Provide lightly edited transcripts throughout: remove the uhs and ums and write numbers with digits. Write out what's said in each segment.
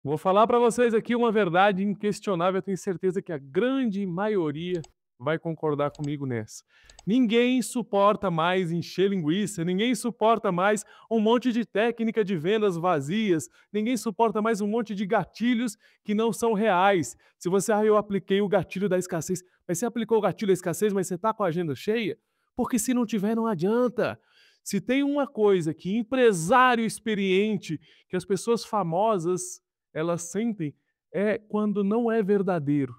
Vou falar para vocês aqui uma verdade inquestionável, eu tenho certeza que a grande maioria vai concordar comigo nessa. Ninguém suporta mais encher linguiça, ninguém suporta mais um monte de técnica de vendas vazias, ninguém suporta mais um monte de gatilhos que não são reais. Se você, eu apliquei o gatilho da escassez, mas você aplicou o gatilho da escassez, mas você está com a agenda cheia? Porque se não tiver, não adianta. Se tem uma coisa que empresário experiente, que as pessoas famosas elas sentem é quando não é verdadeiro.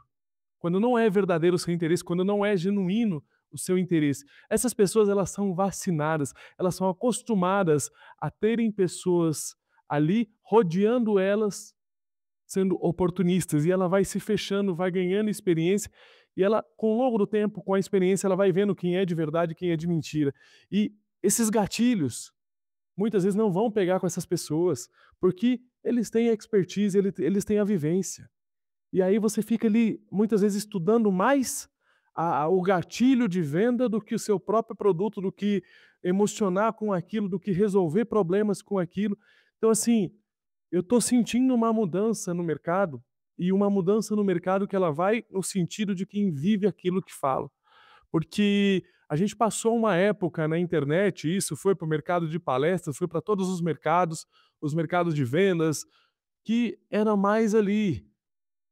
Quando não é verdadeiro o seu interesse, quando não é genuíno o seu interesse. Essas pessoas elas são vacinadas, elas são acostumadas a terem pessoas ali rodeando elas, sendo oportunistas, e ela vai se fechando, vai ganhando experiência, e ela, com o longo do tempo, com a experiência, ela vai vendo quem é de verdade e quem é de mentira. E esses gatilhos, muitas vezes não vão pegar com essas pessoas, porque eles têm a expertise, eles têm a vivência. E aí você fica ali, muitas vezes, estudando mais o gatilho de venda do que o seu próprio produto, do que emocionar com aquilo, do que resolver problemas com aquilo. Então, assim, eu estou sentindo uma mudança no mercado, e uma mudança no mercado que ela vai no sentido de quem vive aquilo que fala. Porque a gente passou uma época na internet, e isso foi para o mercado de palestras, foi para todos os mercados de vendas, que era mais ali,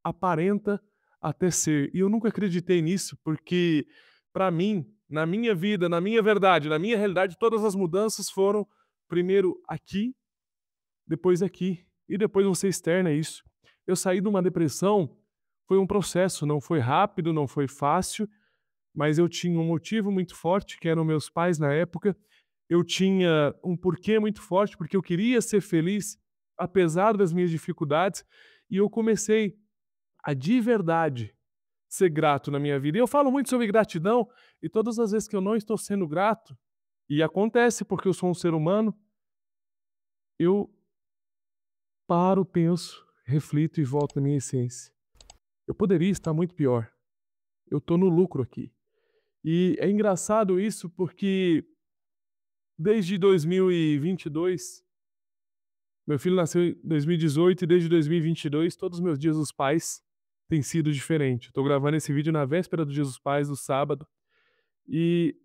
aparenta até ser. E eu nunca acreditei nisso, porque para mim, na minha vida, na minha verdade, na minha realidade, todas as mudanças foram primeiro aqui, depois aqui, e depois você externa isso. Eu saí de uma depressão, foi um processo, não foi rápido, não foi fácil, mas eu tinha um motivo muito forte, que eram meus pais na época. Eu tinha um porquê muito forte, porque eu queria ser feliz, apesar das minhas dificuldades, e eu comecei a de verdade ser grato na minha vida. E eu falo muito sobre gratidão, e todas as vezes que eu não estou sendo grato, e acontece porque eu sou um ser humano, eu paro, penso, reflito e volto à minha essência. Eu poderia estar muito pior. Eu estou no lucro aqui. E é engraçado isso porque desde 2022, meu filho nasceu em 2018 e desde 2022 todos os meus dias dos pais têm sido diferentes. Estou gravando esse vídeo na véspera do Dia dos Pais, no sábado, e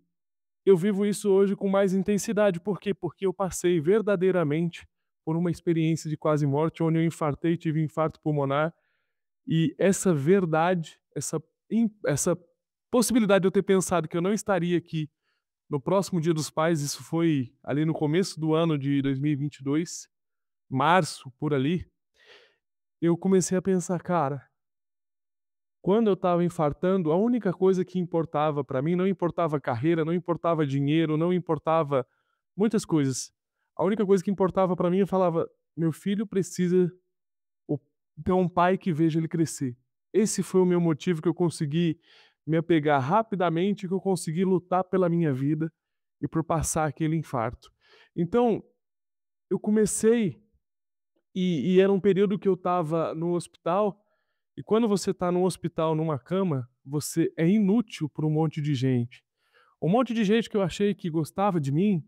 eu vivo isso hoje com mais intensidade. Por quê? Porque eu passei verdadeiramente por uma experiência de quase morte, onde eu infartei, tive infarto pulmonar, e essa verdade, essa possibilidade de eu ter pensado que eu não estaria aqui no próximo Dia dos Pais, isso foi ali no começo do ano de 2022, março, por ali, eu comecei a pensar: "Cara, quando eu estava infartando, a única coisa que importava para mim, não importava carreira, não importava dinheiro, não importava muitas coisas. A única coisa que importava para mim, eu falava: "Meu filho precisa o ter um pai que veja ele crescer". Esse foi o meu motivo, que eu consegui me apegar rapidamente, que eu consegui lutar pela minha vida e por passar aquele infarto. Então, eu comecei, e era um período que eu estava no hospital, e quando você está no hospital, numa cama, você é inútil para um monte de gente. Um monte de gente que eu achei que gostava de mim,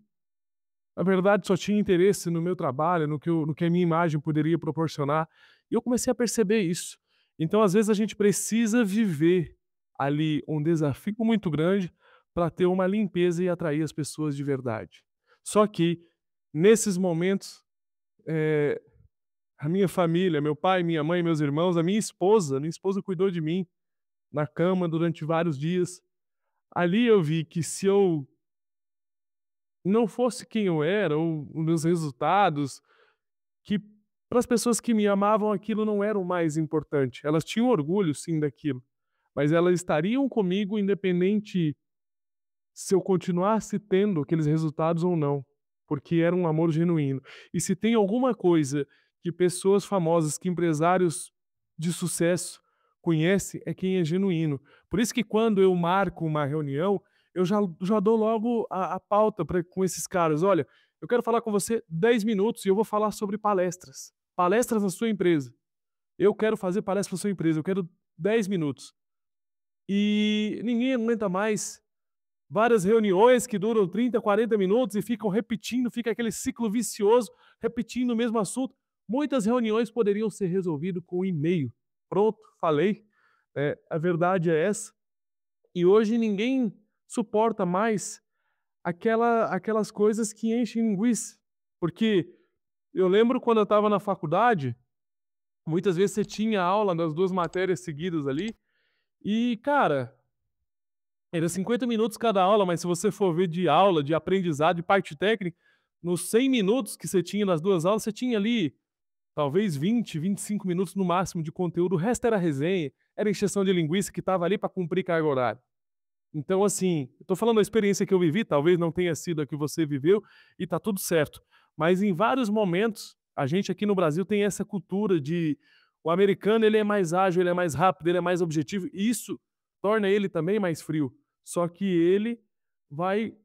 na verdade só tinha interesse no meu trabalho, no que a minha imagem poderia proporcionar, e eu comecei a perceber isso. Então, às vezes, a gente precisa viver ali um desafio muito grande para ter uma limpeza e atrair as pessoas de verdade. Só que, nesses momentos, eh a minha família, meu pai, minha mãe, meus irmãos, a minha esposa cuidou de mim na cama durante vários dias. Ali eu vi que se eu não fosse quem eu era, ou os meus resultados, que para as pessoas que me amavam aquilo não era o mais importante. Elas tinham orgulho sim daquilo, mas elas estariam comigo independente se eu continuasse tendo aqueles resultados ou não, porque era um amor genuíno. E se tem alguma coisa que pessoas famosas, que empresários de sucesso conhecem, é quem é genuíno. Por isso que quando eu marco uma reunião, eu já dou logo a pauta com esses caras. Olha, eu quero falar com você 10 minutos e eu vou falar sobre palestras. Palestras na sua empresa. Eu quero fazer palestra na sua empresa, eu quero 10 minutos. E ninguém aguenta mais várias reuniões que duram 30, 40 minutos e ficam repetindo, fica aquele ciclo vicioso, repetindo o mesmo assunto. Muitas reuniões poderiam ser resolvidas com e-mail. Pronto, falei. A verdade é essa. E hoje ninguém suporta mais aquelas coisas que enchem linguiça. Porque eu lembro quando eu estava na faculdade, muitas vezes você tinha aula nas 2 matérias seguidas ali, e cara, era 50 minutos cada aula, mas se você for ver de aula, de aprendizado, de parte técnica, nos 100 minutos que você tinha nas 2 aulas, você tinha ali talvez 20, 25 minutos no máximo de conteúdo, o resto era resenha, era encheção de linguiça que estava ali para cumprir carga horária. Então, assim, eu tô falando da experiência que eu vivi, talvez não tenha sido a que você viveu, e tá tudo certo. Mas em vários momentos, a gente aqui no Brasil tem essa cultura de o americano ele é mais ágil, ele é mais rápido, ele é mais objetivo, e isso torna ele também mais frio. Só que ele vai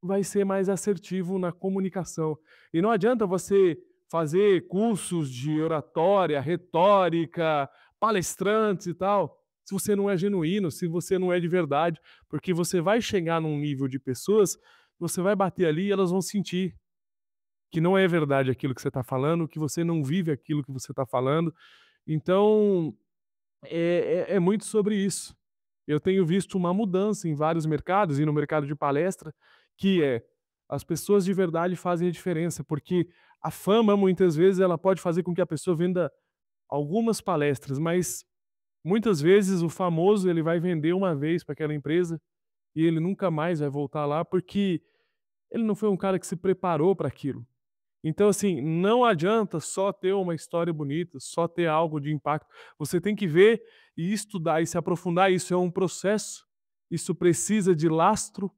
vai ser mais assertivo na comunicação. E não adianta você fazer cursos de oratória, retórica, palestrantes e tal, se você não é genuíno, se você não é de verdade, porque você vai chegar num nível de pessoas, você vai bater ali e elas vão sentir que não é verdade aquilo que você está falando, que você não vive aquilo que você está falando. Então, é muito sobre isso. Eu tenho visto uma mudança em vários mercados e no mercado de palestra, que é as pessoas de verdade fazem a diferença, porque a fama muitas vezes ela pode fazer com que a pessoa venda algumas palestras, mas muitas vezes o famoso ele vai vender uma vez para aquela empresa e ele nunca mais vai voltar lá, porque ele não foi um cara que se preparou para aquilo. Então, assim, não adianta só ter uma história bonita, só ter algo de impacto. Você tem que ver e estudar e se aprofundar. Isso é um processo. Isso precisa de lastro.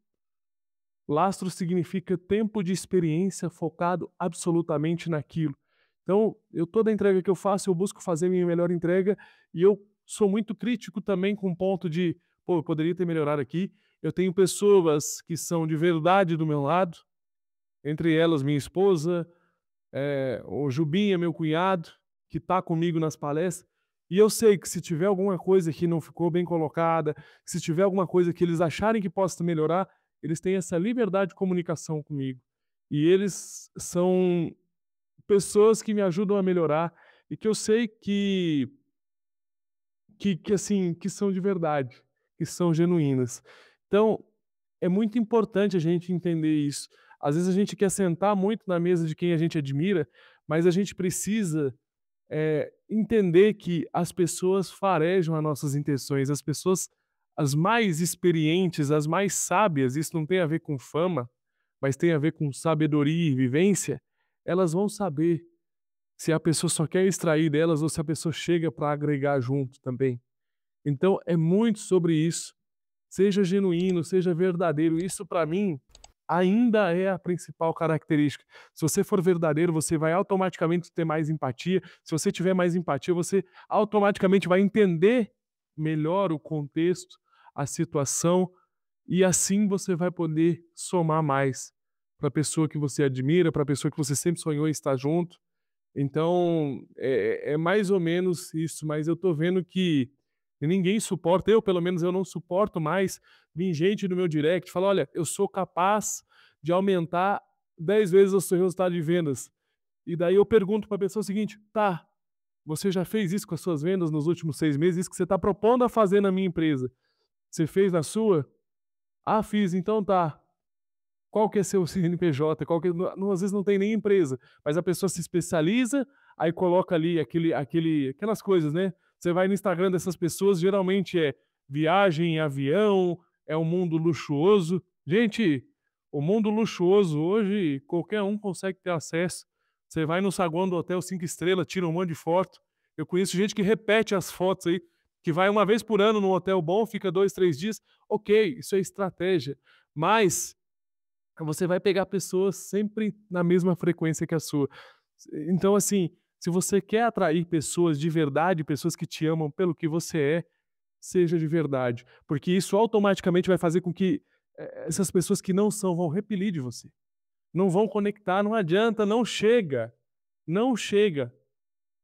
Lastro significa tempo de experiência focado absolutamente naquilo. Então, toda entrega que eu faço, eu busco fazer a minha melhor entrega e eu sou muito crítico também com o ponto de, pô, eu poderia ter melhorado aqui. Eu tenho pessoas que são de verdade do meu lado, entre elas minha esposa, o Jubinha, meu cunhado, que está comigo nas palestras, e eu sei que se tiver alguma coisa que não ficou bem colocada, se tiver alguma coisa que eles acharem que possa melhorar, eles têm essa liberdade de comunicação comigo. E eles são pessoas que me ajudam a melhorar e que eu sei assim, que são de verdade, que são genuínas. Então, é muito importante a gente entender isso. Às vezes a gente quer sentar muito na mesa de quem a gente admira, mas a gente precisa entender que as pessoas farejam as nossas intenções, as pessoas as mais experientes, as mais sábias, isso não tem a ver com fama, mas tem a ver com sabedoria e vivência, elas vão saber se a pessoa só quer extrair delas ou se a pessoa chega para agregar junto também. Então é muito sobre isso. Seja genuíno, seja verdadeiro. Isso para mim ainda é a principal característica. Se você for verdadeiro, você vai automaticamente ter mais empatia. Se você tiver mais empatia, você automaticamente vai entender melhor o contexto, a situação, e assim você vai poder somar mais para a pessoa que você admira, para a pessoa que você sempre sonhou em estar junto. Então, é mais ou menos isso, mas eu tô vendo que ninguém suporta, eu pelo menos eu não suporto mais vir gente no meu direct falar: "Olha, eu sou capaz de aumentar 10 vezes o seu resultado de vendas". E daí eu pergunto para a pessoa o seguinte: "Tá, você já fez isso com as suas vendas nos últimos 6 meses? Isso que você está propondo a fazer na minha empresa, você fez na sua?". "Ah, fiz". "Então tá. Qual que é seu CNPJ, qual que é", às vezes não tem nem empresa, mas a pessoa se especializa, aí coloca ali aquelas coisas, né. Você vai no Instagram dessas pessoas, geralmente é viagem em avião, é um mundo luxuoso. Gente, o mundo luxuoso hoje qualquer um consegue ter acesso. Você vai no saguão do hotel 5 estrelas, tira um monte de foto. Eu conheço gente que repete as fotos aí, que vai uma vez por ano num hotel bom, fica 2, 3 dias. Ok, isso é estratégia, mas você vai pegar pessoas sempre na mesma frequência que a sua. Então, assim, se você quer atrair pessoas de verdade, pessoas que te amam pelo que você é, seja de verdade, porque isso automaticamente vai fazer com que, essas pessoas que não são vão repelir de você. Não vão conectar, não adianta, não chega, não chega.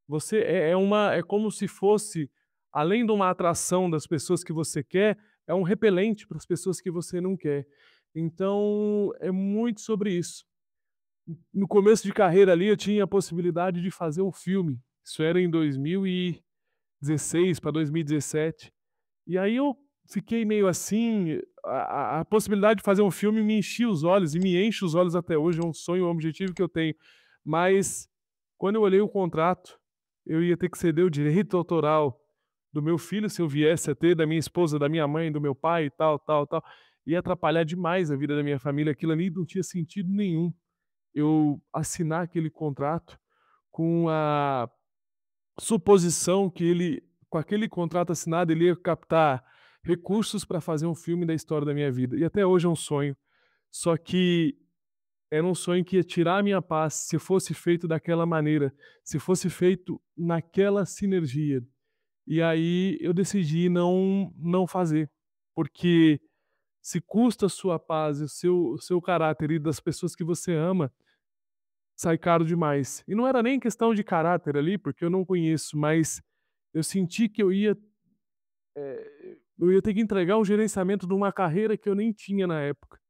Você é como se fosse, além de uma atração das pessoas que você quer, é um repelente para as pessoas que você não quer. Então, é muito sobre isso. no começo de carreira ali, eu tinha a possibilidade de fazer um filme. Isso era em 2016 para 2017. E aí eu fiquei meio assim, a possibilidade de fazer um filme me enchia os olhos e me enche os olhos até hoje, é um sonho, um objetivo que eu tenho. Mas quando eu olhei o contrato, eu ia ter que ceder o direito autoral do meu filho, se eu viesse a ter, da minha esposa, da minha mãe, do meu pai e tal, tal, tal. Ia atrapalhar demais a vida da minha família, aquilo ali não tinha sentido nenhum. Eu assinar aquele contrato com a suposição que ele, com aquele contrato assinado, ele ia captar recursos para fazer um filme da história da minha vida. E até hoje é um sonho. Só que era um sonho que ia tirar a minha paz se fosse feito daquela maneira, se fosse feito naquela sinergia. E aí eu decidi não fazer, porque se custa a sua paz e o seu caráter e das pessoas que você ama, sai caro demais. E não era nem questão de caráter ali, porque eu não conheço, mas eu senti que eu ia ter que entregar um gerenciamento de uma carreira que eu nem tinha na época,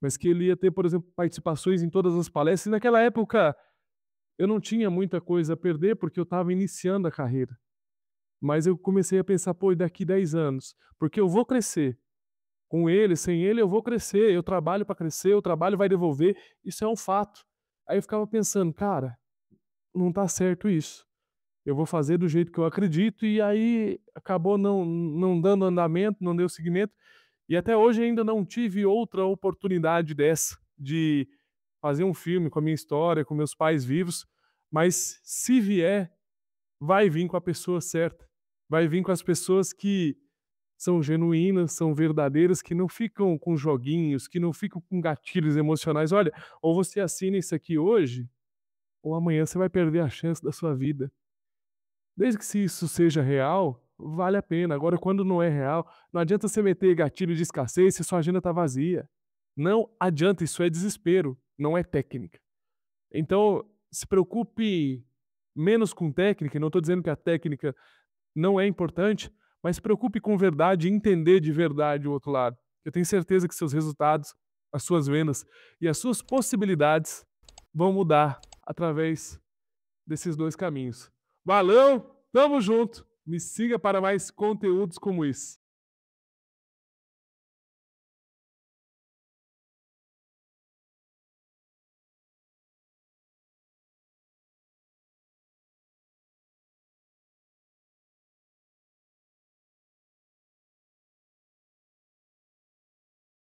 mas que ele ia ter, por exemplo, participações em todas as palestras. E naquela época eu não tinha muita coisa a perder, porque eu estava iniciando a carreira. Mas eu comecei a pensar: "Pô, e daqui 10 anos?". Porque eu vou crescer. Com ele, sem ele, eu vou crescer. Eu trabalho para crescer, o trabalho vai devolver, isso é um fato. Aí eu ficava pensando: "Cara, não tá certo isso. Eu vou fazer do jeito que eu acredito", e aí acabou não dando andamento, não deu seguimento, e até hoje ainda não tive outra oportunidade dessa, de fazer um filme com a minha história, com meus pais vivos, mas se vier, vai vir com a pessoa certa, vai vir com as pessoas que são genuínas, são verdadeiras, que não ficam com joguinhos, que não ficam com gatilhos emocionais. Olha, ou você assina isso aqui hoje, ou amanhã você vai perder a chance da sua vida. Desde que se isso seja real, vale a pena. Agora, quando não é real, não adianta você meter gatilho de escassez se sua agenda está vazia. Não adianta, isso é desespero, não é técnica. Então, se preocupe menos com técnica, e não estou dizendo que a técnica não é importante, mas se preocupe com verdade e entender de verdade o outro lado. Eu tenho certeza que seus resultados, as suas vendas e as suas possibilidades vão mudar através desses 2 caminhos. Valeu, tamo junto. Me siga para mais conteúdos como esse.